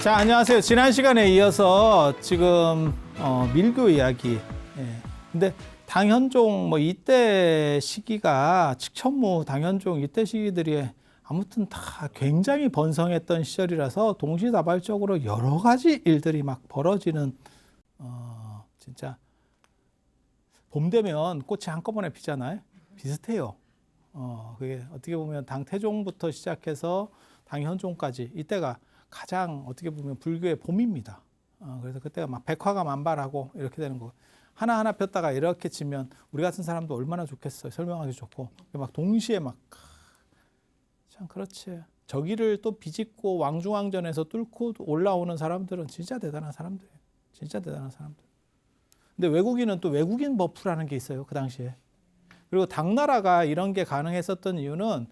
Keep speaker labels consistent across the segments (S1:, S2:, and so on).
S1: 자, 안녕하세요. 지난 시간에 이어서 지금 밀교 이야기. 예. 근데 당현종 뭐 이때 시기가 측천무 당현종 이때 시기들이 아무튼 다 굉장히 번성했던 시절이라서 동시다발적으로 여러 가지 일들이 막 벌어지는 진짜 봄 되면 꽃이 한꺼번에 피잖아요. 비슷해요. 그게 어떻게 보면 당태종부터 시작해서 당현종까지 이때가 가장 어떻게 보면 불교의 봄입니다. 그래서 그때가 막 백화가 만발하고 이렇게 되는 거. 하나하나 폈다가 이렇게 치면 우리 같은 사람도 얼마나 좋겠어요. 설명하기 좋고. 막 동시에 막 참 그렇지. 저기를 또 비집고 왕중왕전에서 뚫고 올라오는 사람들은 진짜 대단한 사람들이에요. 진짜 대단한 사람들. 근데 외국인은 또 외국인 버프라는 게 있어요. 그 당시에. 그리고 당나라가 이런 게 가능했었던 이유는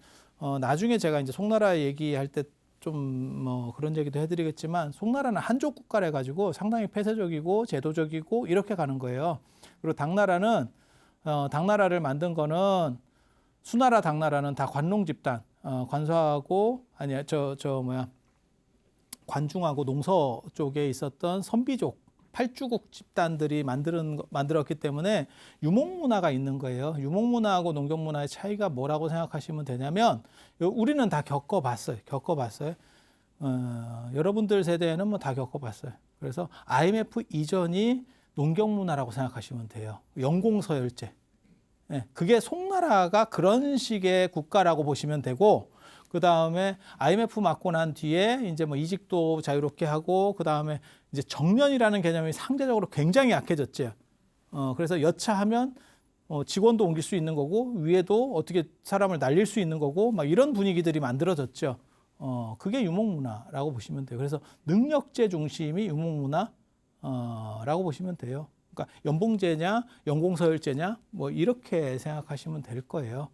S1: 나중에 제가 이제 송나라 얘기할 때 좀 뭐 그런 얘기도 해드리겠지만 송나라는 한족 국가래 가지고 상당히 폐쇄적이고 제도적이고 이렇게 가는 거예요. 그리고 당나라는 당나라를 만든 거는 수나라 당나라는 다 관농 집단 관서하고 아니야 관중하고 농서 쪽에 있었던 선비족 팔주국 집단들이 만들었기 때문에 유목문화가 있는 거예요. 유목문화하고 농경문화의 차이가 뭐라고 생각하시면 되냐면 우리는 다 겪어봤어요. 여러분들 세대에는 뭐 다 겪어봤어요. 그래서 IMF 이전이 농경문화라고 생각하시면 돼요. 영공서열제. 네, 그게 송나라가 그런 식의 국가라고 보시면 되고 그 다음에 IMF 맞고 난 뒤에 이제 뭐 이직도 자유롭게 하고 그 다음에 이제 정년이라는 개념이 상대적으로 굉장히 약해졌죠. 그래서 여차하면 직원도 옮길 수 있는 거고 위에도 어떻게 사람을 날릴 수 있는 거고 막 이런 분위기들이 만들어졌죠. 그게 유목문화라고 보시면 돼요. 그래서 능력제 중심이 유목문화라고 보시면 돼요. 그러니까 연봉제냐, 연공서열제냐, 뭐 이렇게 생각하시면 될 거예요.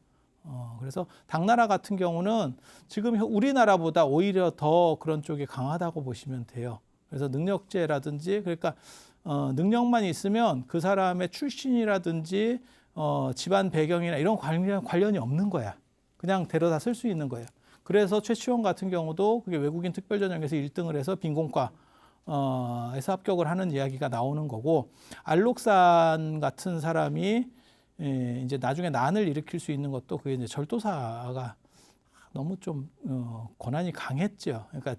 S1: 그래서 당나라 같은 경우는 지금 우리나라보다 오히려 더 그런 쪽이 강하다고 보시면 돼요. 그래서 능력제라든지 그러니까 능력만 있으면 그 사람의 출신이라든지 집안 배경이나 이런 관련이 없는 거야. 그냥 데려다 쓸 수 있는 거예요. 그래서 최치원 같은 경우도 그게 외국인 특별전형에서 1등을 해서 빈곤과 에서 합격을 하는 이야기가 나오는 거고 알록산 같은 사람이 이제 나중에 난을 일으킬 수 있는 것도 그게 이제 절도사가 너무 좀 권한이 강했죠. 그러니까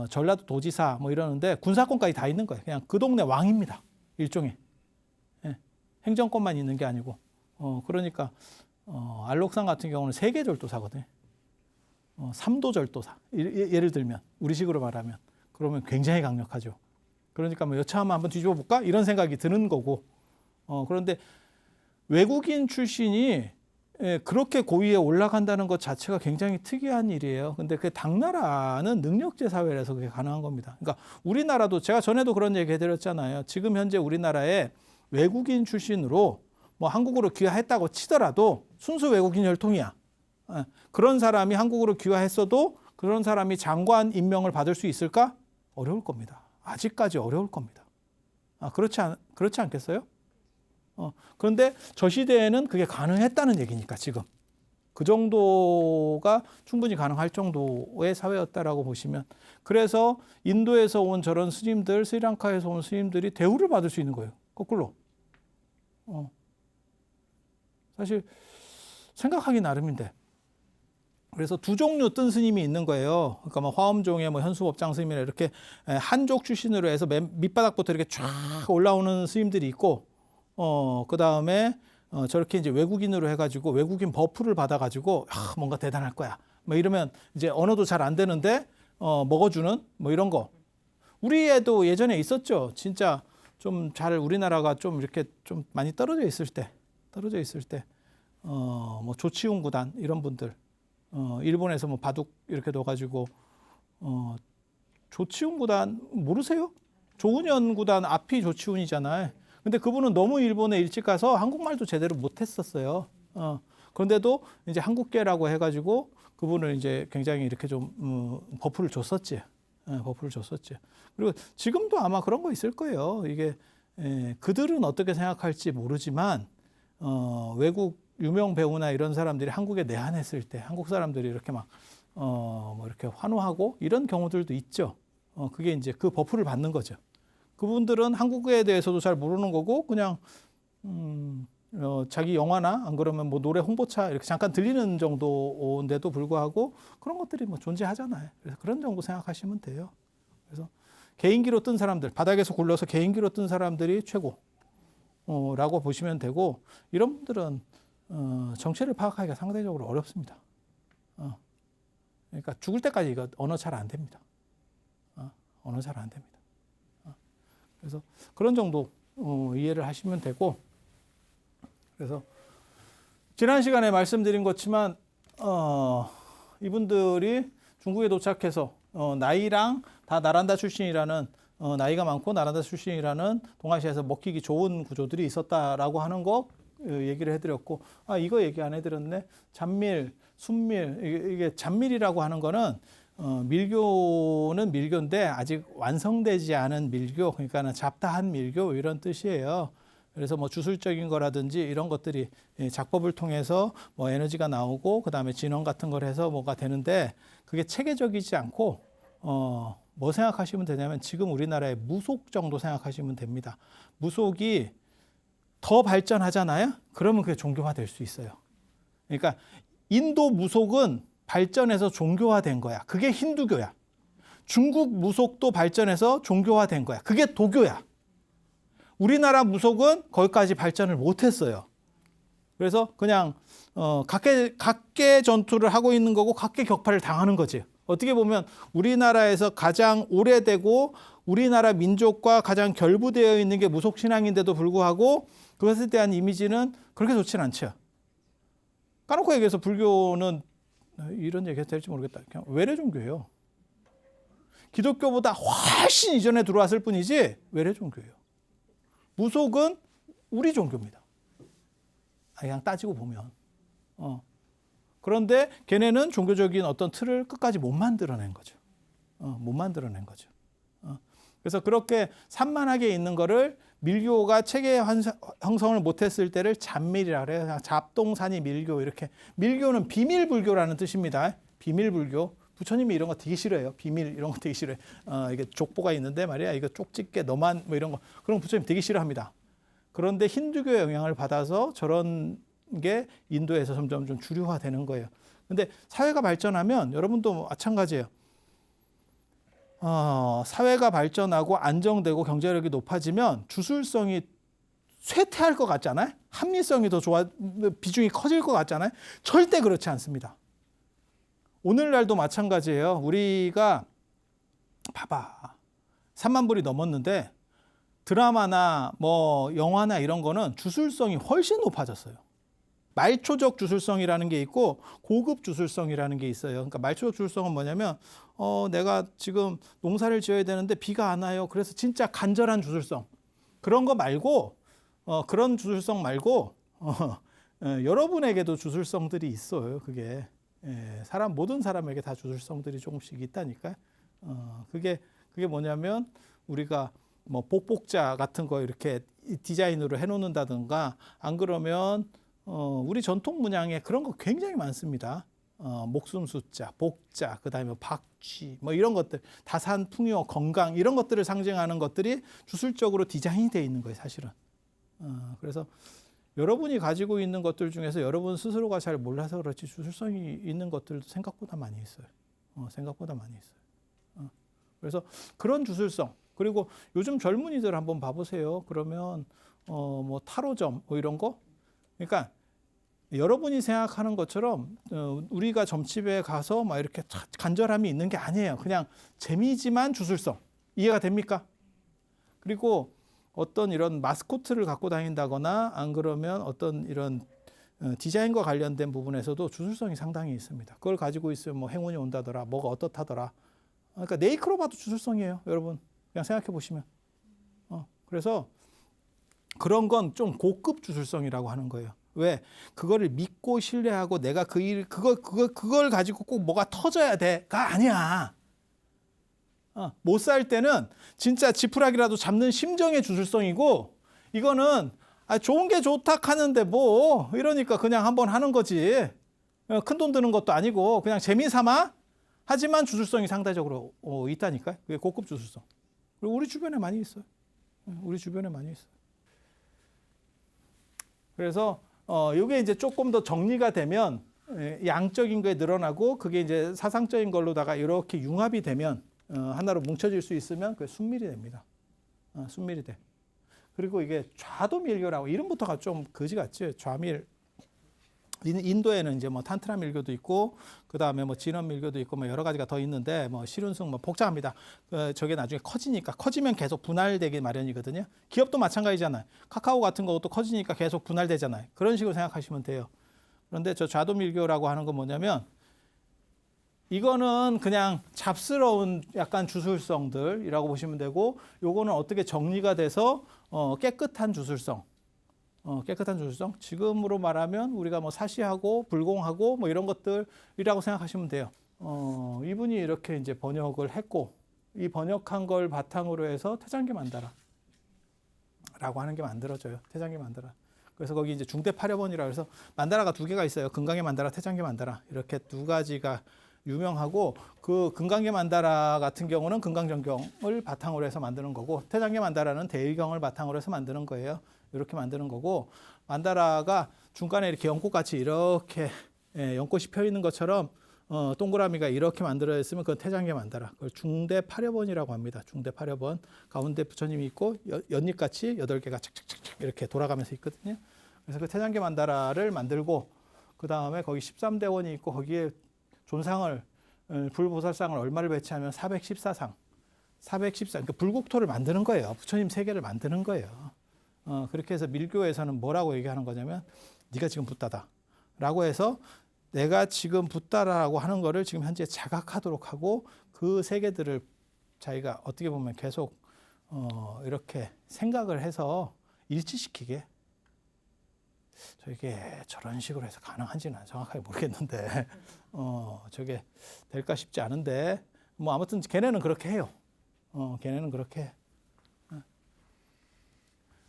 S1: 전라도 도지사 뭐 이러는데 군사권까지 다 있는 거예요. 그냥 그 동네 왕입니다. 일종의 행정권만 있는 게 아니고 그러니까 알록산 같은 경우는 세계 절도사거든요. 3도 절도사 예를 들면 우리식으로 말하면 그러면 굉장히 강력하죠. 그러니까 뭐 여차하면 한번 뒤집어 볼까 이런 생각이 드는 거고 그런데 외국인 출신이 그렇게 고위에 올라간다는 것 자체가 굉장히 특이한 일이에요. 근데 그 당나라는 능력제 사회라서 그게 가능한 겁니다. 그러니까 우리나라도 제가 전에도 그런 얘기 해드렸잖아요. 지금 현재 우리나라에 외국인 출신으로 뭐 한국으로 귀화했다고 치더라도 순수 외국인 혈통이야. 그런 사람이 한국으로 귀화했어도 그런 사람이 장관 임명을 받을 수 있을까? 어려울 겁니다. 아직까지 어려울 겁니다. 그렇지 않겠어요? 그런데 저 시대에는 그게 가능했다는 얘기니까 지금 그 정도가 충분히 가능할 정도의 사회였다라고 보시면 그래서 인도에서 온 저런 스님들 스리랑카에서 온 스님들이 대우를 받을 수 있는 거예요. 거꾸로 사실 생각하기 나름인데 그래서 두 종류 뜬 스님이 있는 거예요. 그러니까 뭐 화엄종의 뭐 현수법장 스님이나 이렇게 한족 출신으로 해서 맨 밑바닥부터 이렇게 쫙 올라오는 스님들이 있고 그 다음에 저렇게 이제 외국인으로 해가지고 외국인 버프를 받아가지고 뭔가 대단할 거야. 뭐 이러면 이제 언어도 잘 안 되는데 먹어주는 뭐 이런 거. 우리에도 예전에 있었죠. 진짜 좀 잘 우리나라가 좀 이렇게 좀 많이 떨어져 있을 때 뭐 조치훈 구단 이런 분들 일본에서 뭐 바둑 이렇게 넣어가지고 조치훈 구단 모르세요? 조훈현 구단 앞이 조치훈이잖아요. 근데 그분은 너무 일본에 일찍 가서 한국말도 제대로 못했었어요. 그런데도 이제 한국계라고 해가지고 그분을 이제 굉장히 이렇게 좀 버프를 줬었지. 버프를 줬었지. 그리고 지금도 아마 그런 거 있을 거예요. 이게 그들은 어떻게 생각할지 모르지만 외국 유명 배우나 이런 사람들이 한국에 내한했을 때 한국 사람들이 이렇게 막 뭐 이렇게 환호하고 이런 경우들도 있죠. 그게 이제 그 버프를 받는 거죠. 그분들은 한국에 대해서도 잘 모르는 거고 그냥 자기 영화나 안 그러면 뭐 노래 홍보차 이렇게 잠깐 들리는 정도인데도 불구하고 그런 것들이 뭐 존재하잖아요. 그래서 그런 정도 생각하시면 돼요. 그래서 개인기로 뜬 사람들, 바닥에서 굴러서 개인기로 뜬 사람들이 최고라고 보시면 되고 이런 분들은 정체를 파악하기가 상대적으로 어렵습니다. 그러니까 죽을 때까지 이거 언어 잘 안 됩니다. 언어 잘 안 됩니다. 그래서 그런 정도 이해를 하시면 되고 그래서 지난 시간에 말씀드린 것지만 이분들이 중국에 도착해서 나이랑 다 나란다 출신이라는 나이가 많고 나란다 출신이라는 동아시아에서 먹히기 좋은 구조들이 있었다라고 하는 거 얘기를 해드렸고 이거 얘기 안 해드렸네. 잔밀, 순밀 이게 잔밀이라고 하는 거는 밀교는 밀교인데 아직 완성되지 않은 밀교 그러니까는 잡다한 밀교 이런 뜻이에요. 그래서 뭐 주술적인 거라든지 이런 것들이 작법을 통해서 뭐 에너지가 나오고 그다음에 진원 같은 걸 해서 뭐가 되는데 그게 체계적이지 않고 뭐 생각하시면 되냐면 지금 우리나라의 무속 정도 생각하시면 됩니다. 무속이 더 발전하잖아요. 그러면 그게 종교화 될 수 있어요. 그러니까 인도 무속은 발전해서 종교화된 거야. 그게 힌두교야. 중국 무속도 발전해서 종교화된 거야. 그게 도교야. 우리나라 무속은 거기까지 발전을 못했어요. 그래서 그냥 각계 전투를 하고 있는 거고 각계 격파를 당하는 거지. 어떻게 보면 우리나라에서 가장 오래되고 우리나라 민족과 가장 결부되어 있는 게 무속신앙인데도 불구하고 그것에 대한 이미지는 그렇게 좋지는 않죠. 까놓고 얘기해서 불교는 이런 얘기가 될지 모르겠다. 그냥 외래 종교예요. 기독교보다 훨씬 이전에 들어왔을 뿐이지 외래 종교예요. 무속은 우리 종교입니다. 그냥 따지고 보면. 그런데 걔네는 종교적인 어떤 틀을 끝까지 못 만들어낸 거죠. 못 만들어낸 거죠. 그래서 그렇게 산만하게 있는 거를 밀교가 체계 형성을 못했을 때를 잔밀이라 그래요. 잡동사니 밀교 이렇게. 밀교는 비밀불교라는 뜻입니다. 비밀불교. 부처님이 이런 거 되게 싫어해요. 비밀 이런 거 되게 싫어해요. 이게 족보가 있는데 말이야. 이거 쪽집게 너만 뭐 이런 거. 그런 거 부처님 되게 싫어합니다. 그런데 힌두교의 영향을 받아서 저런 게 인도에서 점점 좀 주류화되는 거예요. 근데 사회가 발전하면 여러분도 마찬가지예요. 사회가 발전하고 안정되고 경제력이 높아지면 주술성이 쇠퇴할 것 같잖아요. 합리성이 더 비중이 커질 것 같잖아요. 절대 그렇지 않습니다. 오늘날도 마찬가지예요. 우리가 봐봐. 3만 불이 넘었는데 드라마나 뭐 영화나 이런 거는 주술성이 훨씬 높아졌어요. 말초적 주술성이라는 게 있고 고급 주술성이라는 게 있어요. 그러니까 말초적 주술성은 뭐냐면 내가 지금 농사를 지어야 되는데 비가 안 와요. 그래서 진짜 간절한 주술성. 그런 거 말고 그런 주술성 말고 여러분에게도 주술성들이 있어요. 그게 모든 사람에게 다 주술성들이 조금씩 있다니까. 그게 뭐냐면 우리가 뭐 복복자 같은 거 이렇게 디자인으로 해놓는다든가 안 그러면 우리 전통 문양에 그런 거 굉장히 많습니다. 목숨 숫자, 복자, 그다음에 박쥐 뭐 이런 것들, 다산, 풍요, 건강 이런 것들을 상징하는 것들이 주술적으로 디자인이 되어 있는 거예요, 사실은. 그래서 여러분이 가지고 있는 것들 중에서 여러분 스스로가 잘 몰라서 그렇지 주술성이 있는 것들도 생각보다 많이 있어요. 생각보다 많이 있어요. 그래서 그런 주술성 그리고 요즘 젊은이들 한번 봐보세요. 그러면 뭐 타로점 뭐 이런 거, 그러니까 여러분이 생각하는 것처럼 우리가 점집에 가서 막 이렇게 간절함이 있는 게 아니에요. 그냥 재미지만 주술성. 이해가 됩니까? 그리고 어떤 이런 마스코트를 갖고 다닌다거나 안 그러면 어떤 이런 디자인과 관련된 부분에서도 주술성이 상당히 있습니다. 그걸 가지고 있으면 뭐 행운이 온다더라, 뭐가 어떻다더라. 그러니까 네이크로 봐도 주술성이에요, 여러분. 그냥 생각해 보시면. 그래서 그런 건 좀 고급 주술성이라고 하는 거예요. 왜? 그거를 믿고 신뢰하고 내가 그걸 가지고 꼭 뭐가 터져야 돼가 아니야. 못 살 때는 진짜 지푸라기라도 잡는 심정의 주술성이고, 이거는 좋은 게 좋다 하는데 뭐 이러니까 그냥 한번 하는 거지. 큰 돈 드는 것도 아니고 그냥 재미삼아 하지만 주술성이 상대적으로 있다니까요. 그게 고급 주술성. 그리고 우리 주변에 많이 있어요. 우리 주변에 많이 있어요. 그래서 이게 이제 조금 더 정리가 되면 양적인 게 늘어나고 그게 이제 사상적인 걸로다가 이렇게 융합이 되면 하나로 뭉쳐질 수 있으면 그게 순밀이 됩니다. 순밀이 돼. 그리고 이게 좌도밀교라고 이름부터가 좀 거지 같죠. 좌밀. 인도에는 이제 뭐 탄트라 밀교도 있고 그 다음에 뭐 진원 밀교도 있고 뭐 여러 가지가 더 있는데 뭐 실운승 뭐 복잡합니다. 저게 나중에 커지니까 커지면 계속 분할되기 마련이거든요. 기업도 마찬가지잖아요. 카카오 같은 것도 커지니까 계속 분할되잖아요. 그런 식으로 생각하시면 돼요. 그런데 저 좌도 밀교라고 하는 건 뭐냐면 이거는 그냥 잡스러운 약간 주술성들이라고 보시면 되고 요거는 어떻게 정리가 돼서 깨끗한 주술성. 깨끗한 주술성. 지금으로 말하면 우리가 뭐 사시하고 불공하고 뭐 이런 것들이라고 생각하시면 돼요. 이분이 이렇게 이제 번역을 했고 이 번역한 걸 바탕으로 해서 태장기 만다라 라고 하는 게 만들어져요. 태장기 만다라. 그래서 거기 이제 중대 8여번이라 해서 만다라가 두 개가 있어요. 금강의 만다라, 태장기 만다라. 이렇게 두 가지가 유명하고 그 금강계 만다라 같은 경우는 금강정경을 바탕으로 해서 만드는 거고 태장계 만다라는 대의경을 바탕으로 해서 만드는 거예요. 이렇게 만드는 거고 만다라가 중간에 이렇게 연꽃같이 이렇게 연꽃이 펴 있는 것처럼 동그라미가 이렇게 만들어 있으면 그건 태장계 만다라. 그걸 중대 8여번이라고 합니다. 중대 8여번. 가운데 부처님이 있고 연잎같이 8개가 착착착착 이렇게 돌아가면서 있거든요. 그래서 그 태장계 만다라를 만들고 그 다음에 거기 13대원이 있고 거기에 존상을 불보살상을 얼마를 배치하면 414상. 414. 그러니까 불국토를 만드는 거예요. 부처님 세계를 만드는 거예요. 그렇게 해서 밀교에서는 뭐라고 얘기하는 거냐면 네가 지금 붓다다라고 해서 내가 지금 붓다라고 하는 거를 지금 현재 자각하도록 하고 그 세계들을 자기가 어떻게 보면 계속 이렇게 생각을 해서 일치시키게 저게 저런 식으로 해서 가능한지는 정확하게 모르겠는데 저게 될까 싶지 않은데 뭐 아무튼 걔네는 그렇게 해요. 걔네는 그렇게 해.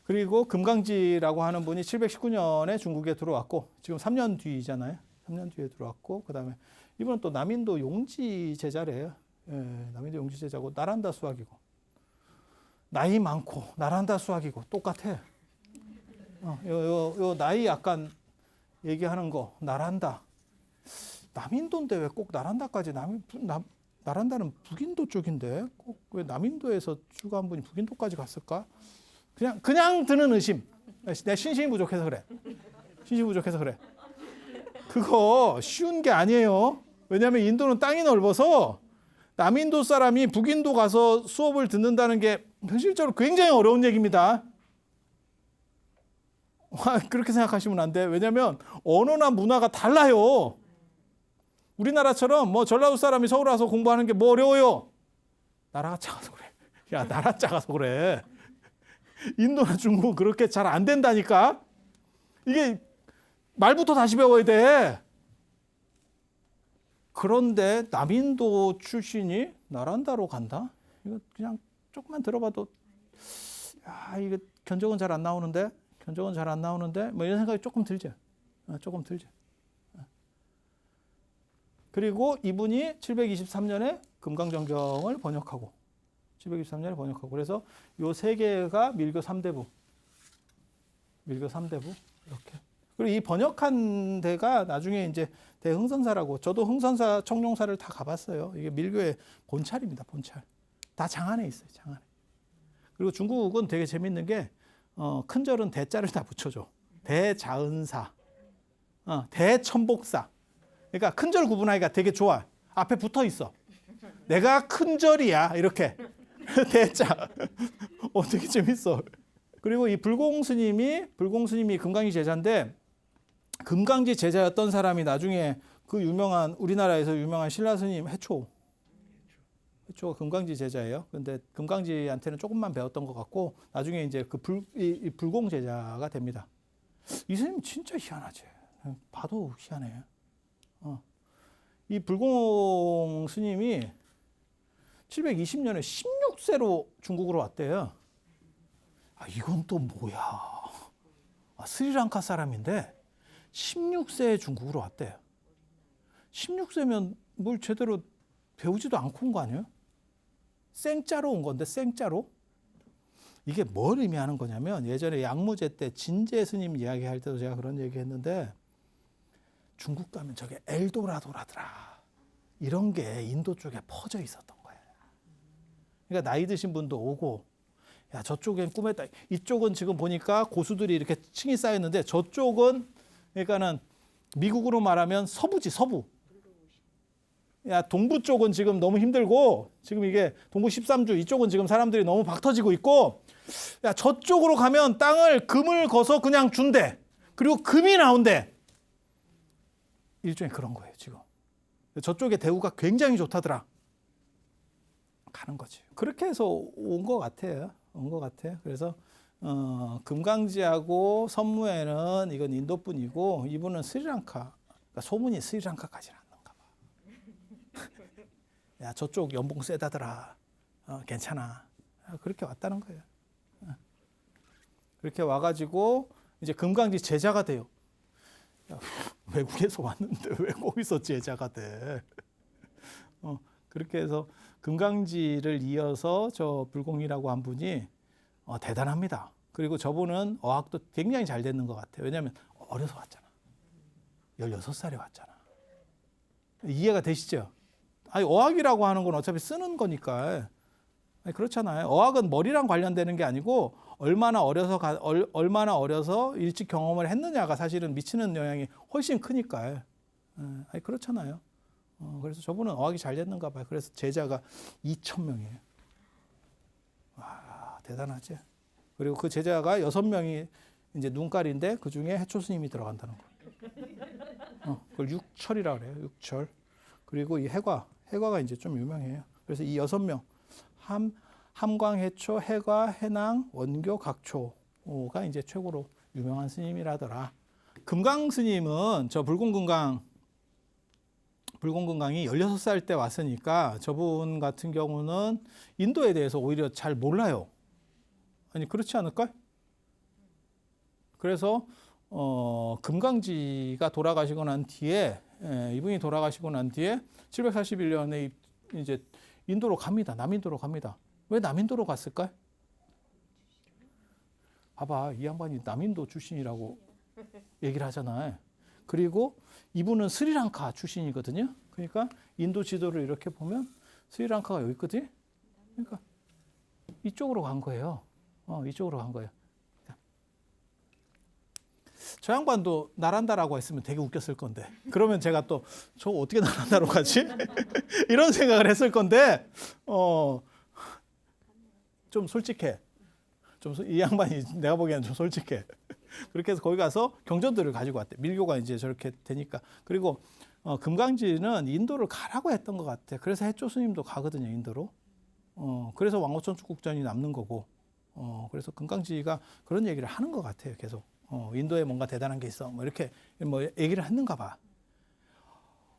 S1: 그리고 금강지라고 하는 분이 719년에 중국에 들어왔고 지금 3년 뒤잖아요. 3년 뒤에 들어왔고 그다음에 이분은 또 남인도 용지 제자래요. 예, 남인도 용지 제자고 나란다 수학이고 나이 많고 나란다 수학이고 똑같아. 요 나이 약간 얘기하는 거 나란다. 남인도인데 왜 꼭 나란다까지 나란다는 북인도 쪽인데 꼭 왜 남인도에서 출가한 분이 북인도까지 갔을까? 그냥 드는 의심. 내 신심이 부족해서 그래. 신심이 부족해서 그래. 그거 쉬운 게 아니에요. 왜냐하면 인도는 땅이 넓어서 남인도 사람이 북인도 가서 수업을 듣는다는 게 현실적으로 굉장히 어려운 얘기입니다. 그렇게 생각하시면 안 돼. 왜냐하면 언어나 문화가 달라요. 우리나라처럼 뭐 전라도 사람이 서울 와서 공부하는 게 뭐 어려워요. 나라가 작아서 그래. 야, 나라 작아서 그래. 인도나 중국은 그렇게 잘 안 된다니까. 이게 말부터 다시 배워야 돼. 그런데 남인도 출신이 나란다로 간다? 이거 그냥 조금만 들어봐도 야, 이거 견적은 잘 안 나오는데 뭐 이런 생각이 조금 들죠. 조금 들죠. 그리고 이분이 723년에 금강정경을 번역하고 723년에 번역하고 그래서 요 세 개가 밀교 3대부. 밀교 3대부 이렇게. 그리고 이 번역한 데가 나중에 이제 대흥선사라고 저도 흥선사 청룡사를 다 가봤어요. 이게 밀교의 본찰입니다. 본찰. 다 장안에 있어요. 장안에. 그리고 중국은 되게 재밌는 게 큰 절은 대자를 다 붙여줘. 대자은사, 대천복사. 그러니까 큰 절 구분하기가 되게 좋아. 앞에 붙어 있어. 내가 큰 절이야 이렇게. 대자. 되게 재밌어. 그리고 이 불공스님이 금강지 제자인데 금강지 제자였던 사람이 나중에 그 유명한 우리나라에서 유명한 신라스님 해초가 금강지 제자예요. 근데 금강지한테는 조금만 배웠던 것 같고 나중에 이제 그 불공 제자가 됩니다. 이 스님 진짜 희한하지. 봐도 희한해. 이 불공 스님이 720년에 16세로 중국으로 왔대요. 이건 또 뭐야. 스리랑카 사람인데 16세에 중국으로 왔대요. 16세면 뭘 제대로 배우지도 않고 온 거 아니에요? 생짜로 온 건데 생짜로. 이게 뭘 의미하는 거냐면 예전에 양무제 때 진제 스님 이야기할 때도 제가 그런 얘기했는데 중국 가면 저게 엘도라도라더라. 이런 게 인도 쪽에 퍼져 있었던 거예요. 그러니까 나이 드신 분도 오고 야 저쪽엔 꿈에다 이쪽은 지금 보니까 고수들이 이렇게 층이 쌓여 있는데 저쪽은 그러니까는 미국으로 말하면 서부지 서부. 야 동부 쪽은 지금 너무 힘들고 지금 이게 동부 13주 이쪽은 지금 사람들이 너무 박 터지고 있고 야 저쪽으로 가면 땅을 금을 거서 그냥 준대. 그리고 금이 나온대. 일종의 그런 거예요 지금. 저쪽의 대우가 굉장히 좋다더라. 가는 거지. 그렇게 해서 온 것 같아요. 온 것 같아요. 그래서 금강지하고 선무에는 이건 인도뿐이고 이분은 스리랑카. 그러니까 소문이 스리랑카까지는 않는가 봐. 야 저쪽 연봉 세다더라. 괜찮아. 그렇게 왔다는 거예요. 그렇게 와가지고 이제 금강지 제자가 돼요. 야, 외국에서 왔는데 왜 거기서 제자가 돼? 그렇게 해서 금강지를 이어서 저 불공이라고 한 분이 대단합니다. 그리고 저분은 어학도 굉장히 잘 됐는 것 같아요. 왜냐하면 어려서 왔잖아. 16살에 왔잖아. 이해가 되시죠? 아니 어학이라고 하는 건 어차피 쓰는 거니까. 아니, 그렇잖아요. 어학은 머리랑 관련되는 게 아니고 얼마나 어려서 일찍 경험을 했느냐가 사실은 미치는 영향이 훨씬 크니까. 아니, 그렇잖아요. 그래서 저분은 어학이 잘 됐는가 봐요. 그래서 제자가 2,000명이에요. 와, 대단하지. 그리고 그 제자가 6명이 이제 눈깔인데 그 중에 해초 스님이 들어간다는 거. 그걸 육철이라고 그래요. 육철. 그리고 이 해과가 이제 좀 유명해요. 그래서 이 6명 함광, 해초, 해과, 해낭, 원교, 각초가 이제 최고로 유명한 스님이라더라. 금강 스님은 저 불공금강이 16살 때 왔으니까 저분 같은 경우는 인도에 대해서 오히려 잘 몰라요. 아니 그렇지 않을까? 그래서 금강지가 돌아가시고 난 뒤에 이분이 돌아가시고 난 뒤에 741년에 이제 인도로 갑니다. 남인도로 갑니다. 왜 남인도로 갔을까? 봐봐, 이 양반이 남인도 출신이라고 얘기를 하잖아요. 그리고 이분은 스리랑카 출신이거든요. 그러니까 인도 지도를 이렇게 보면 스리랑카가 여기 있거든. 그러니까 이쪽으로 간 거예요. 이쪽으로 간 거예요. 저 양반도 나란다라고 했으면 되게 웃겼을 건데. 그러면 제가 또 저 어떻게 나란다로 가지? 이런 생각을 했을 건데 좀 솔직해. 이 양반이 내가 보기에는 좀 솔직해. 그렇게 해서 거기 가서 경전들을 가지고 왔대. 밀교가 이제 저렇게 되니까. 그리고 금강지는 인도를 가라고 했던 것 같아. 그래서 해조 스님도 가거든요, 인도로. 그래서 왕오천축국전이 남는 거고. 그래서 금강지가 그런 얘기를 하는 것 같아요, 계속. 인도에 뭔가 대단한 게 있어. 뭐 이렇게 뭐 얘기를 했는가 봐.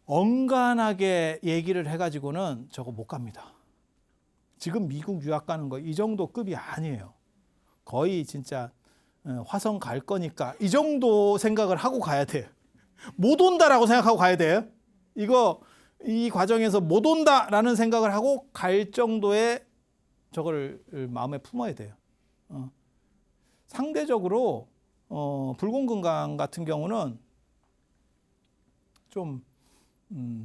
S1: 엉간하게 얘기를 해가지고는 저거 못 갑니다. 지금 미국 유학 가는 거 이 정도 급이 아니에요. 거의 진짜 화성 갈 거니까 이 정도 생각을 하고 가야 돼. 못 온다라고 생각하고 가야 돼요. 이 과정에서 못 온다라는 생각을 하고 갈 정도의 저걸 마음에 품어야 돼요. 상대적으로 불공금강 같은 경우는 좀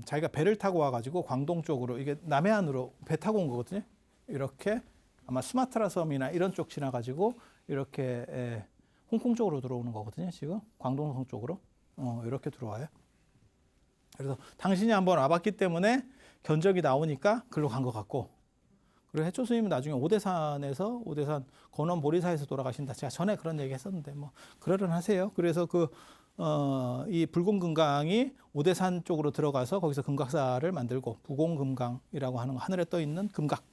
S1: 자기가 배를 타고 와가지고 광동 쪽으로 이게 남해안으로 배 타고 온 거거든요. 이렇게 아마 수마트라 섬이나 이런 쪽 지나가지고 이렇게 홍콩 쪽으로 들어오는 거거든요. 지금 광동성 쪽으로 이렇게 들어와요. 그래서 당신이 한번 와봤기 때문에 견적이 나오니까 글로 간 것 같고. 그리고 해초 스님은 나중에 오대산에서 오대산 건원 보리사에서 돌아가신다. 제가 전에 그런 얘기 했었는데 뭐 그러려하세요. 그래서 이 불공금강이 오대산 쪽으로 들어가서 거기서 금각사를 만들고 부공금강이라고 하는 하늘에 떠 있는 금각,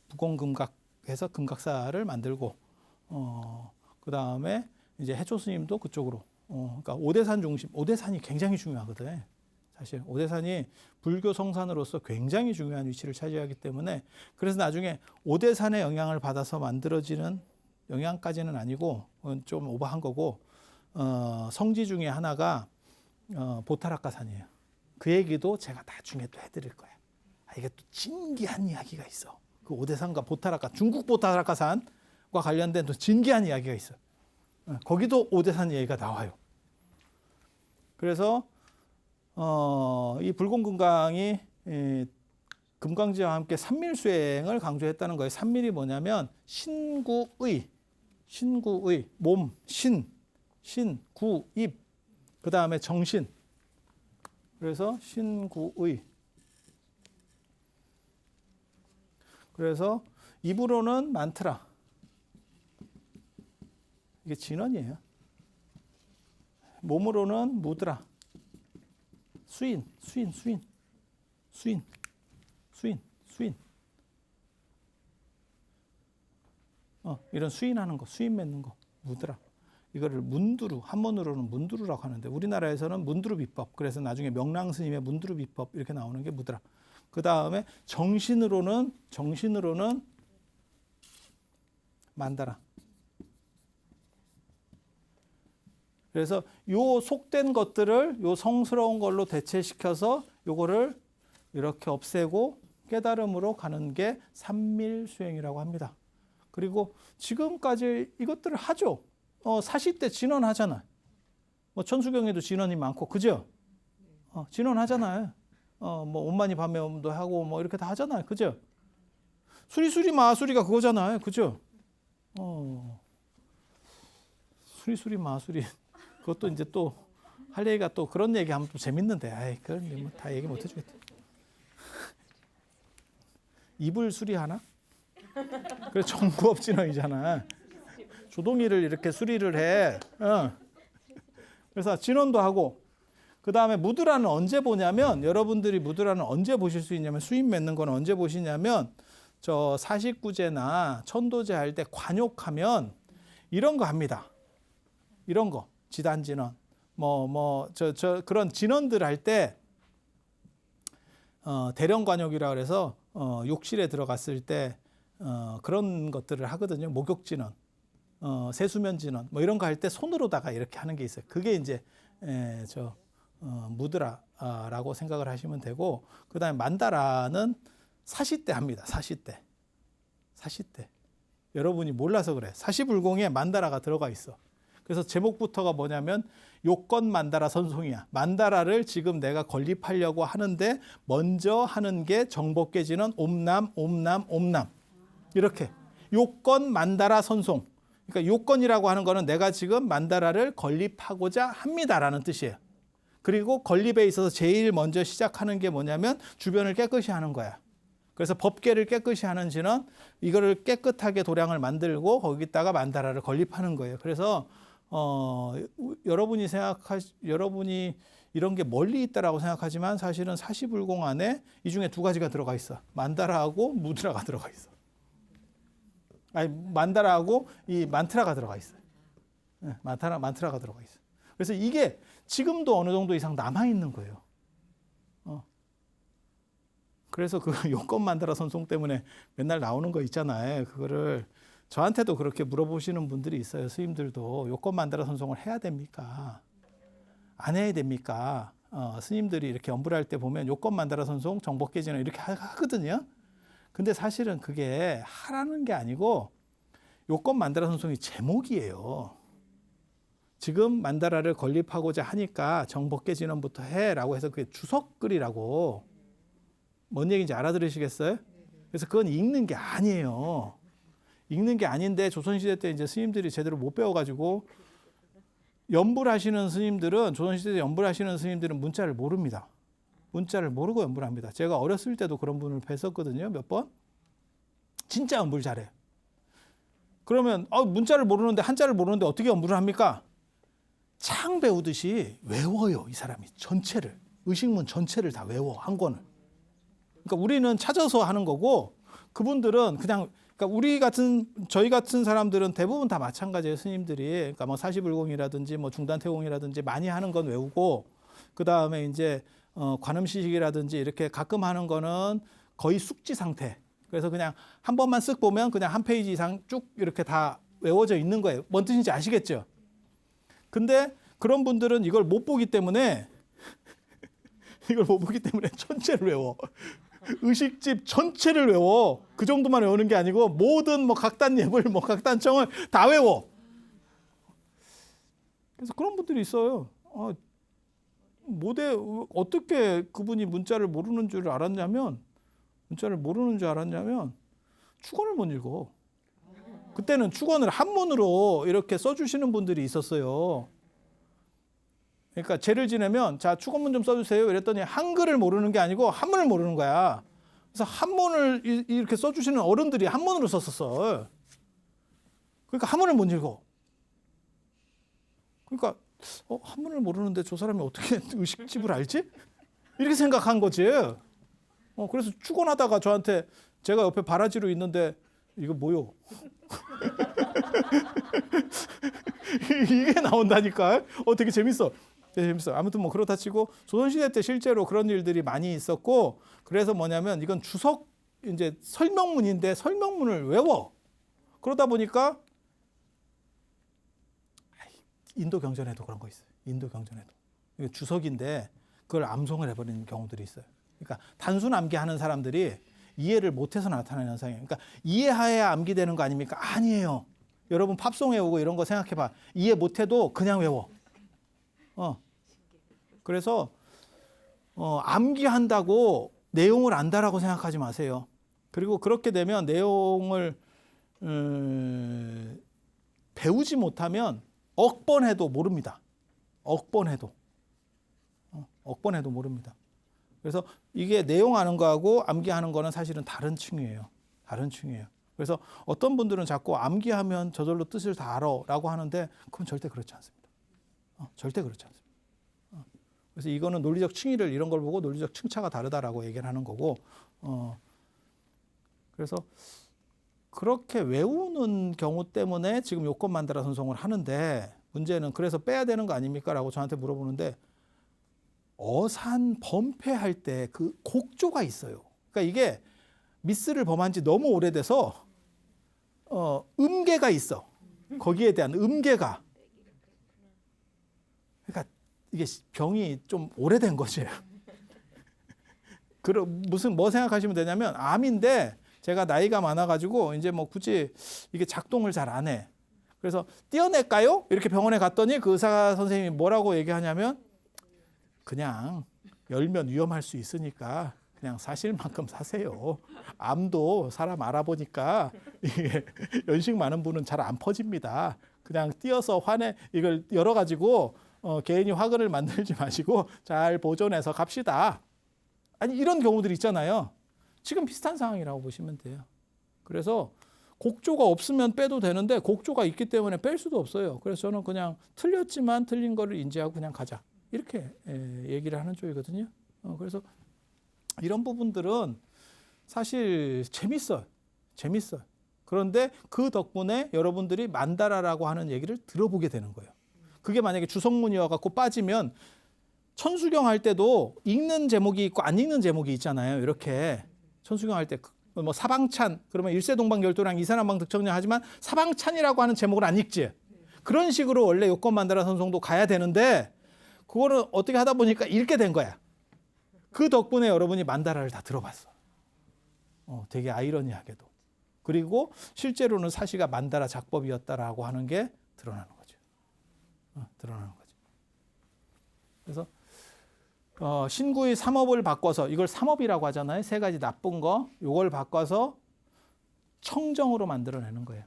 S1: 부공금각해서 금각사를 만들고 그 다음에 이제 해초 스님도 그쪽으로 그러니까 오대산 중심, 오대산이 굉장히 중요하거든. 사실 오대산이 불교 성산으로서 굉장히 중요한 위치를 차지하기 때문에 그래서 나중에 오대산의 영향을 받아서 만들어지는 영향까지는 아니고 좀 오버한 거고 성지 중에 하나가 보타라카산이에요. 그 얘기도 제가 나중에 또 해드릴 거예요. 이게 또 진기한 이야기가 있어. 그 오대산과 보타라카, 중국 보타라카산과 관련된 또 진기한 이야기가 있어. 거기도 오대산 얘기가 나와요. 그래서 이 불공금강이 금강지와 함께 삼밀수행을 강조했다는 거예요. 삼밀이 뭐냐면 신구의 몸, 구, 입, 그 다음에 정신. 그래서 신구의. 그래서 입으로는 만트라. 이게 진언이에요. 몸으로는 무드라. 수인. 이런 수인하는 거, 수인 맺는 거, 무드라. 이거를 문두루, 한문으로는 문두루라고 하는데 우리나라에서는 문두루 비법. 그래서 나중에 명랑 스님의 문두루 비법 이렇게 나오는 게 무드라. 그 다음에 정신으로는 만다라. 그래서 요 속된 것들을 요 성스러운 걸로 대체시켜서 요거를 이렇게 없애고 깨달음으로 가는 게 삼밀수행이라고 합니다. 그리고 지금까지 이것들을 하죠. 사시 때 진언하잖아요. 뭐 천수경에도 진언이 많고, 그죠? 진언하잖아요. 뭐 온만이 밤매옴도 하고 뭐 이렇게 다 하잖아요. 그죠? 수리수리 마수리가 그거잖아요. 그죠? 수리수리 마수리. 그것도 이제 또 할 얘기가 또 그런 얘기하면 또 재밌는데, 그건 뭐 다 얘기 못 해주겠다. 이불 수리하나? 그래 정구업진언이잖아. 조동이를 이렇게 수리를 해. 그래서 진언도 하고, 그 다음에 무드라는 언제 보냐면, 여러분들이 무드라는 언제 보실 수 있냐면, 수입 맺는 건 언제 보시냐면, 저 사식구제나 천도제 할 때 관욕하면 이런 거 합니다. 이런 거. 지단진언, 그런 진언들 할 때, 대령관욕이라 그래서, 욕실에 들어갔을 때, 그런 것들을 하거든요. 목욕진언, 세수면진언, 뭐 이런 거 할 때 손으로다가 이렇게 하는 게 있어요. 그게 이제, 무드라라고 생각을 하시면 되고, 그 다음에 만다라는 사시 때 합니다. 사시 때. 여러분이 몰라서 그래. 사시불공에 만다라가 들어가 있어. 그래서 제목부터가 뭐냐면 요건 만다라 선송이야. 만다라를 지금 내가 건립하려고 하는데 먼저 하는 게 정법계진언 옴남. 이렇게 요건 만다라 선송. 그러니까 요건이라고 하는 거는 내가 지금 만다라를 건립하고자 합니다라는 뜻이에요. 그리고 건립에 있어서 제일 먼저 시작하는 게 뭐냐면 주변을 깨끗이 하는 거야. 그래서 법계를 깨끗이 하는 진언, 이거를 깨끗하게 도량을 만들고 거기다가 만다라를 건립하는 거예요. 그래서 여러분이 이런 게 멀리 있다라고 생각하지만 사실은 사시불공 안에 이 중에 두 가지가 들어가 있어. 만다라하고 무드라가 들어가 있어. 아니, 만다라하고 이 만트라가 들어가 있어요. 만트라가 들어가 있어. 그래서 이게 지금도 어느 정도 이상 남아 있는 거예요. 그래서 그 요건 만다라 선송 때문에 맨날 나오는 거 있잖아요. 그거를 저한테도 그렇게 물어보시는 분들이 있어요. 스님들도 요건 만다라 선송을 해야 됩니까? 안 해야 됩니까? 스님들이 이렇게 엄불할 때 보면 요건 만다라 선송, 정법계진언 이렇게 하거든요. 근데 사실은 그게 하라는 게 아니고 요건 만다라 선송이 제목이에요. 지금 만다라를 건립하고자 하니까 정법계진언부터 해라고 해서 그게 주석글이라고. 뭔 얘기인지 알아들으시겠어요? 그래서 그건 읽는 게 아니에요. 읽는 게 아닌데 조선시대 때 이제 스님들이 제대로 못 배워가지고 연불하시는 스님들은, 조선시대 때 연불하시는 스님들은 문자를 모릅니다. 문자를 모르고 연불합니다. 제가 어렸을 때도 그런 분을 뵀었거든요. 몇 번. 진짜 연불 잘해요. 그러면 문자를 모르는데, 한자를 모르는데 어떻게 연불을 합니까? 창 배우듯이 외워요. 이 사람이 전체를. 의식문 전체를 다 외워. 한 권을. 그러니까 우리는 찾아서 하는 거고 그분들은 그냥, 그러니까 저희 같은 사람들은 대부분 다 마찬가지예요. 스님들이. 그러니까 뭐 사시불공이라든지 뭐 중단태공이라든지 많이 하는 건 외우고, 그 다음에 이제 관음시식이라든지 이렇게 가끔 하는 거는 거의 숙지 상태. 그래서 그냥 한 번만 쓱 보면 그냥 한 페이지 이상 쭉 이렇게 다 외워져 있는 거예요. 뭔 뜻인지 아시겠죠? 근데 그런 분들은 이걸 못 보기 때문에 전체를 외워. 의식집 전체를 외워. 그 정도만 외우는 게 아니고 모든 뭐 각단 예물, 뭐 각단청을 다 외워. 그래서 그런 분들이 있어요. 어떻게 그분이 문자를 모르는 줄 알았냐면 축원을 못 읽어. 그때는 축원을 한문으로 이렇게 써주시는 분들이 있었어요. 그러니까 죄를 지내면 자 축원문 좀 써주세요. 이랬더니 한글을 모르는 게 아니고 한문을 모르는 거야. 그래서 한문을 이렇게 써주시는 어른들이 한문으로 썼었어. 그러니까 한문을 못 읽어. 그러니까 한문을 모르는데 저 사람이 어떻게 의식집을 알지? 이렇게 생각한 거지. 그래서 축원하다가 저한테 제가 옆에 바라지로 있는데 이거 뭐요? 이게 나온다니까. 되게 재밌어. 재밌어. 아무튼 뭐 그렇다 치고 조선시대 때 실제로 그런 일들이 많이 있었고, 그래서 뭐냐면 이건 주석 이제 설명문인데 설명문을 외워. 그러다 보니까 인도 경전에도 그런 거 있어요. 인도 경전에도 이게 주석인데 그걸 암송을 해버리는 경우들이 있어요. 그러니까 단순 암기하는 사람들이 이해를 못해서 나타나는 현상이에요. 그러니까 이해해야 암기되는 거 아닙니까? 아니에요. 여러분 팝송 외우고 이런 거 생각해봐. 이해 못해도 그냥 외워. 그래서 암기한다고 내용을 안다라고 생각하지 마세요. 그리고 그렇게 되면 내용을 배우지 못하면 억번해도 모릅니다. 억번해도 모릅니다. 그래서 이게 내용 아는 거하고 암기하는 거는 사실은 다른 층이에요. 그래서 어떤 분들은 자꾸 암기하면 저절로 뜻을 다 알아라고 하는데 그건 절대 그렇지 않습니다. 절대 그렇지 않습니다. 그래서 이거는 논리적 층위를 이런 걸 보고 논리적 층차가 다르다라고 얘기를 하는 거고, 그래서 그렇게 외우는 경우 때문에 지금 요건 만다라 선송을 하는데 문제는 그래서 빼야 되는 거 아닙니까? 라고 저한테 물어보는데 어산 범패할 때 그 곡조가 있어요. 그러니까 이게 미스를 범한 지 너무 오래돼서 음계가 있어. 거기에 대한 음계가. 그러니까 이게 병이 좀 오래된 거지. 뭐 생각하시면 되냐면 암인데 제가 나이가 많아가지고 이제 뭐 굳이 이게 작동을 잘 안 해. 그래서 떼어낼까요? 이렇게 병원에 갔더니 그 의사 선생님이 뭐라고 얘기하냐면 그냥 열면 위험할 수 있으니까 그냥 사실 만큼 사세요. 암도 사람 알아보니까 이게 연식 많은 분은 잘 안 퍼집니다. 그냥 띄어서 이걸 열어가지고 개인이 화근을 만들지 마시고 잘 보존해서 갑시다. 아니 이런 경우들이 있잖아요. 지금 비슷한 상황이라고 보시면 돼요. 그래서 곡조가 없으면 빼도 되는데 곡조가 있기 때문에 뺄 수도 없어요. 그래서 저는 그냥 틀렸지만 틀린 거를 인지하고 그냥 가자. 이렇게 얘기를 하는 쪽이거든요. 그래서 이런 부분들은 사실 재밌어요. 그런데 그 덕분에 여러분들이 만다라라고 하는 얘기를 들어보게 되는 거예요. 그게 만약에 주석문이어 갖고 빠지면 천수경 할 때도 읽는 제목이 있고 안 읽는 제목이 있잖아요. 이렇게 천수경 할 때 뭐 사방찬 그러면 일세동방결도랑 이산한방 득청량 하지만 사방찬이라고 하는 제목을 안 읽지. 그런 식으로 원래 요건 만다라 선송도 가야 되는데 그거를 어떻게 하다 보니까 읽게 된 거야. 그 덕분에 여러분이 만다라를 다 들어봤어. 되게 아이러니하게도. 그리고 실제로는 사시가 만다라 작법이었다라고 하는 게 드러나는 거죠. 그래서 신구의 삼업을 바꿔서 이걸 삼업이라고 하잖아요. 세 가지 나쁜 거. 이걸 바꿔서 청정으로 만들어내는 거예요.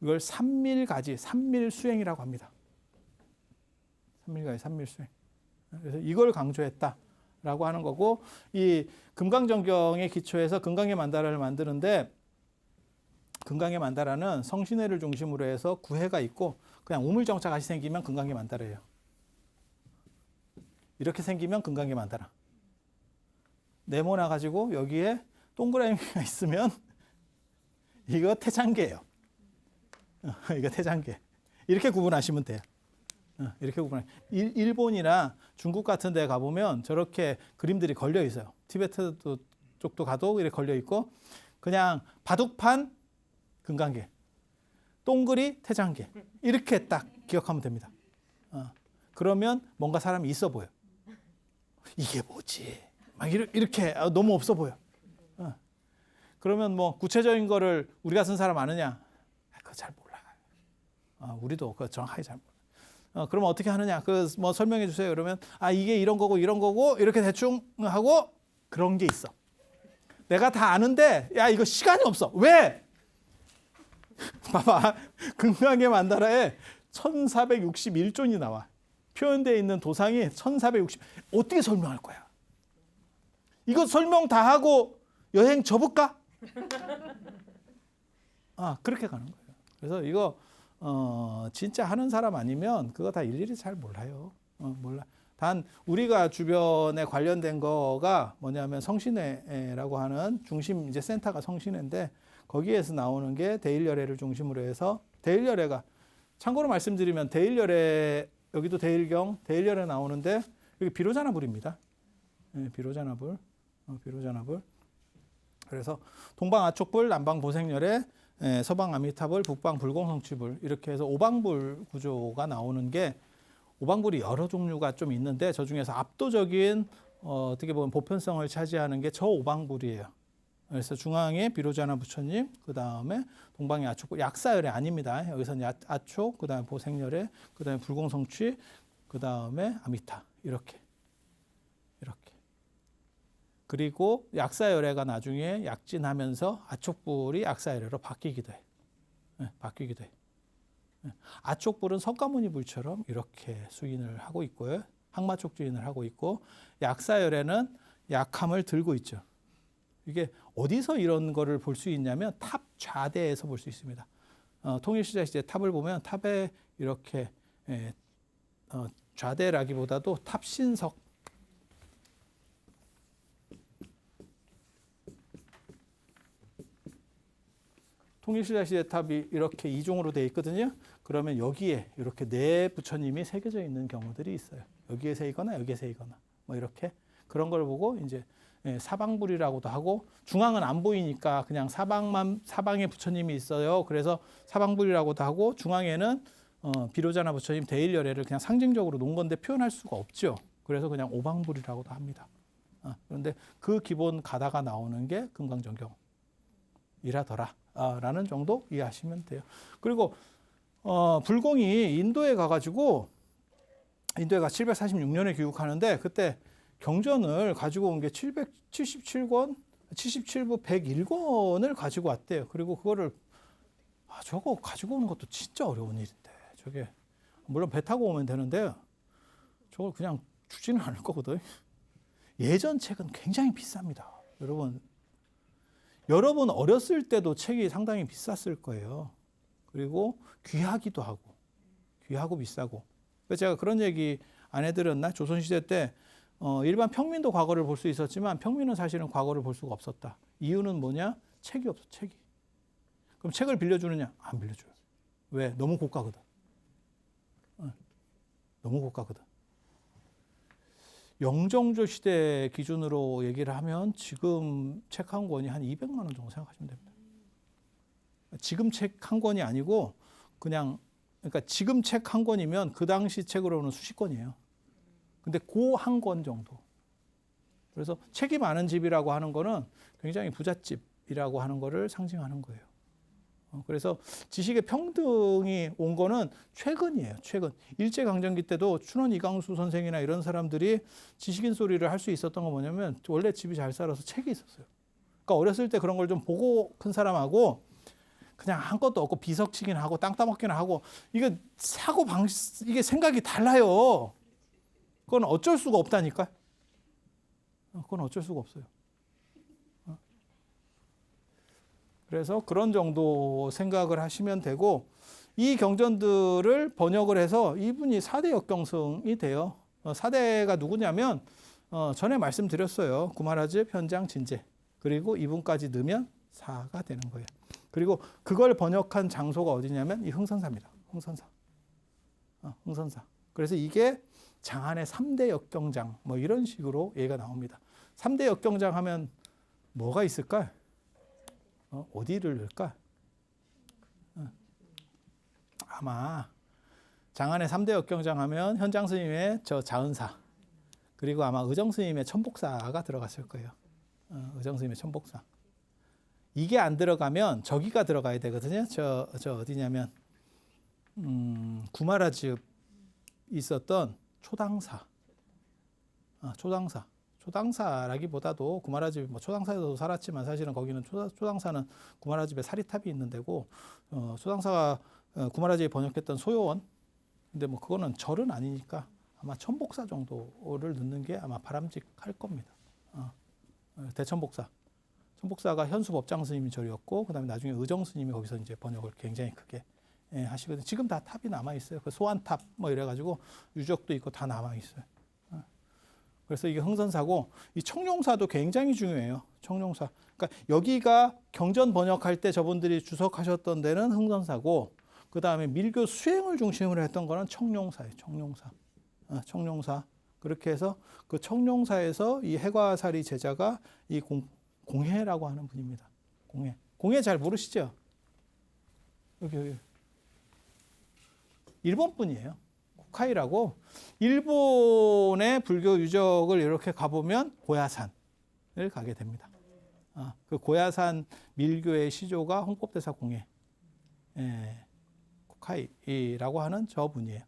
S1: 이걸 삼밀수행이라고 합니다. 삼밀수행. 그래서 이걸 강조했다라고 하는 거고 이 금강정경의 기초에서 금강의 만다라를 만드는데 금강의 만다라는 성신회를 중심으로 해서 구해가 있고 그냥 우물정자 같이 생기면 금강의 만다라예요. 이렇게 생기면 금강의 만다라. 네모나가지고 여기에 동그라미가 있으면 이거 태장계예요. 이거 태장계. 이렇게 구분하시면 돼요. 이렇게 구분해. 일본이나 중국 같은 데 가보면 저렇게 그림들이 걸려 있어요. 티베트 쪽도 가도 이렇게 걸려 있고 그냥 바둑판 금강계, 동그리 태장계 이렇게 딱 기억하면 됩니다. 그러면 뭔가 사람이 있어 보여. 이게 뭐지? 막 이렇게 너무 없어 보여. 그러면 뭐 구체적인 거를 우리가 쓴 사람 아느냐? 그거 잘 몰라. 우리도 그거 정확하게 잘 몰라. 그러면 어떻게 하느냐? 그 뭐 설명해 주세요. 그러면 이게 이런 거고 이렇게 대충 하고 그런 게 있어. 내가 다 아는데 야 이거 시간이 없어. 왜? 봐봐. 금강의 만다라에 1461존이 나와. 표현되어 있는 도상이 1460. 어떻게 설명할 거야? 이거 설명 다 하고 여행 접을까? 그렇게 가는 거예요. 그래서 이거 진짜 하는 사람 아니면 그거 다 일일이 잘 몰라요. 몰라. 단 우리가 주변에 관련된 거가 뭐냐면 성신회라고 하는 중심 이제 센터가 성신회인데 거기에서 나오는 게 대일열애를 중심으로 해서 대일열애가 참고로 말씀드리면 대일열애 여기도 대일경 대일열애 나오는데 여기 비로자나불입니다. 비로자나불. 비로자나불. 그래서 동방 아촉불, 남방 보생열애, 서방 아미타불, 북방 불공성취불 이렇게 해서 오방불 구조가 나오는 게 오방불이 여러 종류가 좀 있는데 저 중에서 압도적인 어떻게 보면 보편성을 차지하는 게 저 오방불이에요. 그래서 중앙에 비로자나 부처님, 그 다음에 동방의 아촉불, 약사열애 아닙니다. 여기서는 아촉, 그 다음에 보생열애, 그 다음에 불공성취, 그 다음에 아미타 이렇게. 그리고 약사열애가 나중에 약진하면서 아촉불이 약사열애로 바뀌기도 해. 바뀌기도 해. 아촉불은 석가모니불처럼 이렇게 수인을 하고 있고요. 항마촉 주인을 하고 있고 약사열애는 약함을 들고 있죠. 이게 어디서 이런 거를 볼 수 있냐면 탑 좌대에서 볼 수 있습니다. 통일시대 시대 탑을 보면 탑에 이렇게 좌대라기보다도 탑신석 통일신라 시대 탑이 이렇게 이중으로 되어 있거든요. 그러면 여기에 이렇게 네 부처님이 새겨져 있는 경우들이 있어요. 여기에 새이거나 여기에 새이거나 뭐 이렇게 그런 걸 보고 이제 사방불이라고도 하고 중앙은 안 보이니까 그냥 사방에 부처님이 있어요. 그래서 사방불이라고도 하고 중앙에는 비로자나 부처님 대일열애를 그냥 상징적으로 놓은 건데 표현할 수가 없죠. 그래서 그냥 오방불이라고도 합니다. 그런데 그 기본 가다가 나오는 게 금강정경이라더라. 라는 정도 이해하시면 돼요. 그리고 불공이 인도에 가가지고 인도에가 746년에 귀국하는데 그때 경전을 가지고 온 게 777권, 77부 101권을 가지고 왔대요. 그리고 그거를 저거 가지고 오는 것도 진짜 어려운 일인데 저게 물론 배 타고 오면 되는데 저걸 그냥 주지는 않을 거거든. 예전 책은 굉장히 비쌉니다. 여러분 어렸을 때도 책이 상당히 비쌌을 거예요. 그리고 귀하기도 하고 비싸고. 그래서 제가 그런 얘기 안 해드렸나? 조선시대 때 일반 평민도 과거를 볼 수 있었지만 평민은 사실은 과거를 볼 수가 없었다. 이유는 뭐냐? 책이 없어, 책이. 그럼 책을 빌려주느냐? 안 빌려줘요. 왜? 너무 고가거든. 너무 고가거든. 영정조 시대 기준으로 얘기를 하면 지금 책 한 권이 한 200만 원 정도 생각하시면 됩니다. 지금 책 한 권이 아니고 그러니까 지금 책 한 권이면 그 당시 책으로는 수십 권이에요. 근데 그 한 권 정도. 그래서 책이 많은 집이라고 하는 거는 굉장히 부잣집이라고 하는 거를 상징하는 거예요. 그래서 지식의 평등이 온 거는 최근이에요. 최근. 일제강점기 때도 춘원 이강수 선생이나 이런 사람들이 지식인 소리를 할 수 있었던 건 뭐냐면 원래 집이 잘 살아서 책이 있었어요. 그러니까 어렸을 때 그런 걸 좀 보고 큰 사람하고 그냥 한 것도 없고 비석치기나 하고 땅 따먹기나 하고 이게 이게 생각이 달라요. 그건 어쩔 수가 없다니까. 그건 어쩔 수가 없어요. 그래서 그런 정도 생각을 하시면 되고 이 경전들을 번역을 해서 이분이 4대 역경승이 돼요. 4대가 누구냐면 전에 말씀드렸어요. 구마라즈, 현장, 진제. 그리고 이분까지 넣으면 4가 되는 거예요. 그리고 그걸 번역한 장소가 어디냐면 이 흥선사입니다. 흥선사. 그래서 이게 장안의 3대 역경장 뭐 이런 식으로 얘가 나옵니다. 3대 역경장 하면 뭐가 있을까요? 어디를 넣을까? 아마 장안의 3대 역경장 하면 현장 스님의 저 자은사 그리고 아마 의정 스님의 천복사가 들어갔을 거예요. 의정 스님의 천복사. 이게 안 들어가면 저기가 들어가야 되거든요. 저 어디냐면 구마라집 있었던 초당사. 초당사라기보다도 구마라집이 뭐 초당사에도 살았지만 사실은 거기는 초당사는 구마라집에 사리탑이 있는 데고 초당사가 구마라집이 번역했던 소요원. 근데 뭐 그거는 절은 아니니까 아마 천복사 정도를 넣는 게 아마 바람직할 겁니다. 대천복사. 천복사가 현수 법장 스님이 절이었고 그다음에 나중에 의정 스님이 거기서 이제 번역을 굉장히 크게 하시거든요. 지금 다 탑이 남아 있어요. 그 소환탑 뭐 이래가지고 유적도 있고 다 남아 있어요. 그래서 이게 흥선사고 이 청룡사도 굉장히 중요해요. 청룡사. 그러니까 여기가 경전 번역할 때 저분들이 주석하셨던 데는 흥선사고 그 다음에 밀교 수행을 중심으로 했던 거는 청룡사예요. 청룡사. 그렇게 해서 그 청룡사에서 이 해과사리 제자가 이 공해라고 하는 분입니다. 공해 잘 모르시죠? 여기. 일본 분이에요. 코카이라고. 일본의 불교 유적을 이렇게 가보면 고야산을 가게 됩니다. 그 고야산 밀교의 시조가 홍법대사 공해. 코카이라고 하는 저분이에요.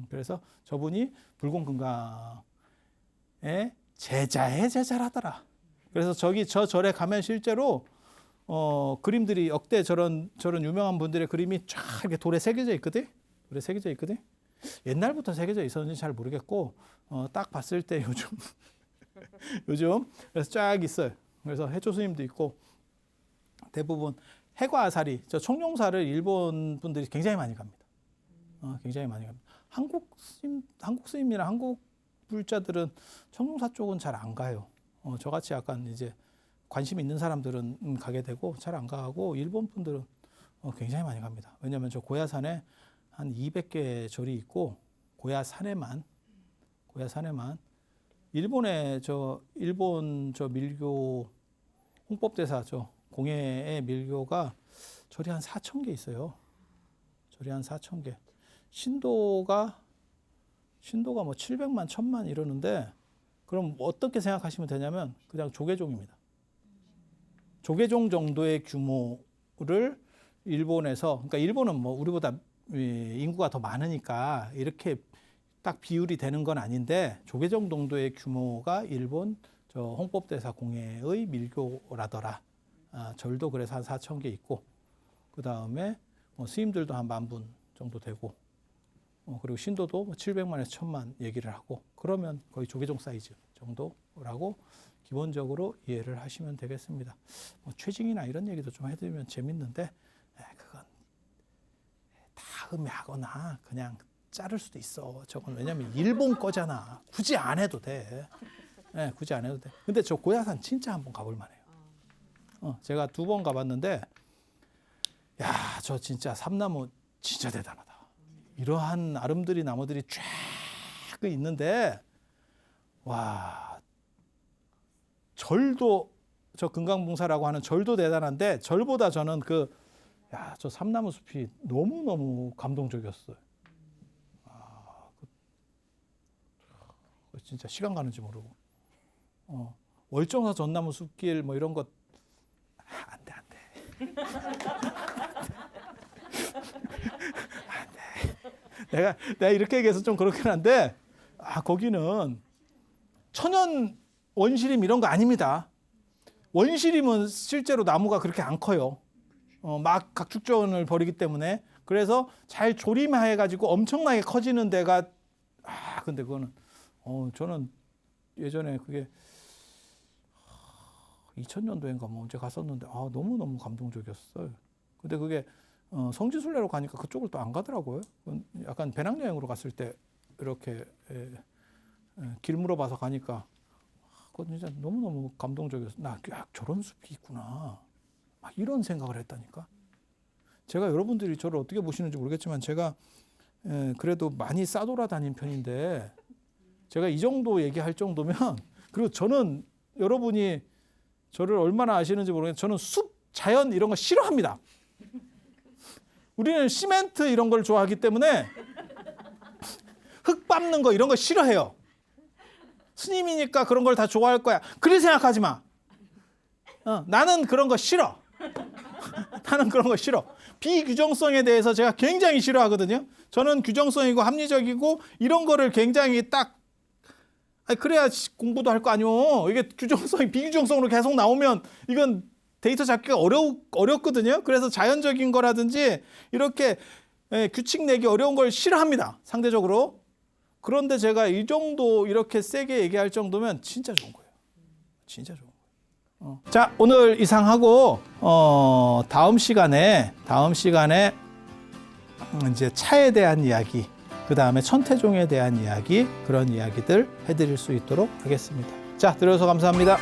S1: 그래서 저분이 불공금강의 제자의 제자라더라. 그래서 저 절에 가면 실제로 그림들이 역대 저런 유명한 분들의 그림이 쫙 이렇게 돌에 새겨져 있거든. 옛날부터 새겨져 있었는지 잘 모르겠고 딱 봤을 때 요즘 그래서 쫙 있어요. 그래서 해조 스님도 있고 대부분 해과아사리 저 청룡사를 일본 분들이 굉장히 많이 갑니다. 한국 스님이나 한국 불자들은 청룡사 쪽은 잘 안 가요. 저같이 약간 이제 관심 있는 사람들은 가게 되고 잘 안 가고 일본 분들은 굉장히 많이 갑니다. 왜냐하면 저 고야산에 한 200개 절이 있고 고야산에만 일본 저 밀교 홍법대사 저 공해의 밀교가 절이 한 4,000개 있어요. 절이 한 4,000개. 신도가 뭐 700만, 1000만 이러는데 그럼 어떻게 생각하시면 되냐면 그냥 조계종입니다. 조계종 정도의 규모를 일본에서 그러니까 일본은 뭐 우리보다 인구가 더 많으니까 이렇게 딱 비율이 되는 건 아닌데 조계종 정도의 규모가 일본 저 홍법대사 공해의 밀교라더라. 절도 그래서 한 4,000개 있고 그 다음에 스님들도 한 10,000분 정도 되고 그리고 신도도 700만에서 1,000만 얘기를 하고 그러면 거의 조계종 사이즈 정도라고 기본적으로 이해를 하시면 되겠습니다. 최징이나 이런 얘기도 좀 해드리면 재밌는데 그건 다 음해하거나 그냥 자를 수도 있어. 저건 왜냐면 일본 거잖아. 굳이 안 해도 돼. 굳이 안 해도 돼. 근데 저 고야산 진짜 한번 가볼 만해요. 제가 2번 가봤는데 야, 저 진짜 삼나무 진짜 대단하다. 이러한 아름드리 나무들이 쫙 있는데 와 절도 저 금강봉사라고 하는 절도 대단한데 절보다 저는 저 삼나무 숲이 너무너무 감동적이었어요. 진짜 시간 가는지 모르고 월정사 전나무 숲길 뭐 이런 것 안 돼. 내가 이렇게 얘기해서 좀 그렇긴 한데 거기는 천연 원시림 이런 거 아닙니다. 원시림은 실제로 나무가 그렇게 안 커요. 막 각축전을 벌이기 때문에 그래서 잘 조림해가지고 엄청나게 커지는 데가 근데 그거는 저는 예전에 그게 2000년도인가 뭐 언제 갔었는데 너무너무 감동적이었어요. 근데 그게 성지순례로 가니까 그쪽을 또 안 가더라고요. 약간 배낭여행으로 갔을 때 이렇게 길 물어봐서 가니까 그건 진짜 너무너무 감동적이었어요. 나 저런 숲이 있구나. 막 이런 생각을 했다니까. 제가 여러분들이 저를 어떻게 보시는지 모르겠지만 제가 그래도 많이 싸돌아다닌 편인데 제가 이 정도 얘기할 정도면 그리고 저는 여러분이 저를 얼마나 아시는지 모르겠는데 저는 숲, 자연 이런 거 싫어합니다. 우리는 시멘트 이런 걸 좋아하기 때문에 흙 밟는 거 이런 거 싫어해요. 스님이니까 그런 걸 다 좋아할 거야. 그렇게 생각하지 마. 나는 그런 거 싫어. 나는 그런 거 싫어. 비규정성에 대해서 제가 굉장히 싫어하거든요. 저는 규정성이고 합리적이고 이런 거를 굉장히 딱 그래야 공부도 할 거 아니오. 이게 규정성이 비규정성으로 계속 나오면 이건 데이터 잡기가 어렵거든요. 그래서 자연적인 거라든지 이렇게 규칙 내기 어려운 걸 싫어합니다. 상대적으로. 그런데 제가 이 정도 이렇게 세게 얘기할 정도면 진짜 좋은 거예요. 진짜 좋은 거예요. 자, 오늘 이상하고 다음 시간에 이제 차에 대한 이야기, 그 다음에 천태종에 대한 이야기, 그런 이야기들 해드릴 수 있도록 하겠습니다. 자, 들어줘서 감사합니다.